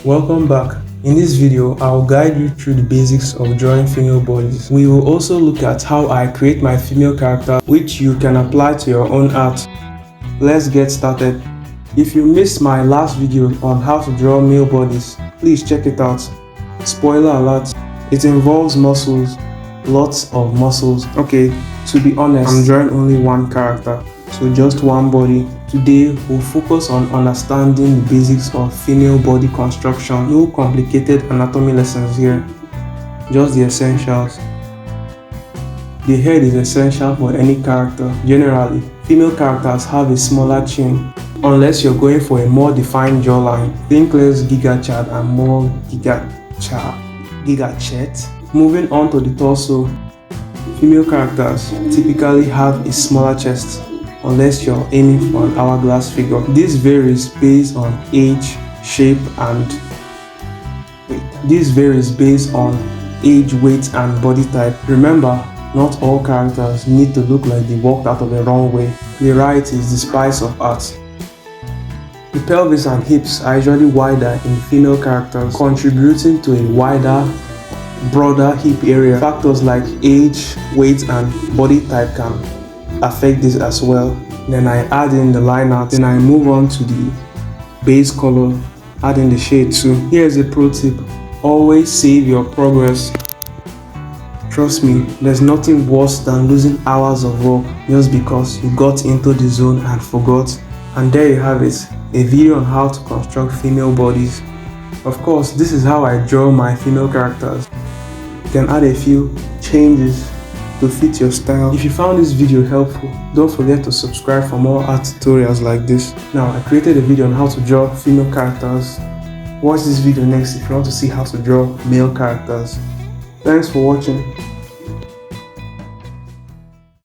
Welcome back. In this video, I will guide you through the basics of drawing female bodies. We will also look at how I create my female character, which you can apply to your own art. Let's get started. If you missed my last video on how to draw male bodies, please check it out. Spoiler alert, it involves muscles, lots of muscles. Okay, to be honest, I'm drawing only one character, so just one body. Today, we'll focus on understanding the basics of female body construction. No complicated anatomy lessons here, just the essentials. The head is essential for any character. Generally, female characters have a smaller chin, unless you're going for a more defined jawline. Think less Giga Chad and more Giga Chet. Moving on to the torso, female characters typically have a smaller chest, unless you're aiming for an hourglass figure. This varies based on age, shape, and weight, and body type. Remember, not all characters need to look like they walked out of the wrong way. Variety is the spice of art. The pelvis and hips are usually wider in female characters, contributing to a wider, broader hip area. Factors like age, weight, and body type can affect this as well. Then I add in the line art. Then I move on to the base color, add in the shade too. Here's a pro tip: always save your progress. Trust me, there's nothing worse than losing hours of work just because you got into the zone and forgot. And there you have it, a video on how to construct female bodies. Of course, this is how I draw my female characters. You can add a few changes to fit your style. If you found this video helpful, don't forget to subscribe for more art tutorials like this. Now, I created a video on how to draw female characters. Watch this video next if you want to see how to draw male characters. Thanks for watching.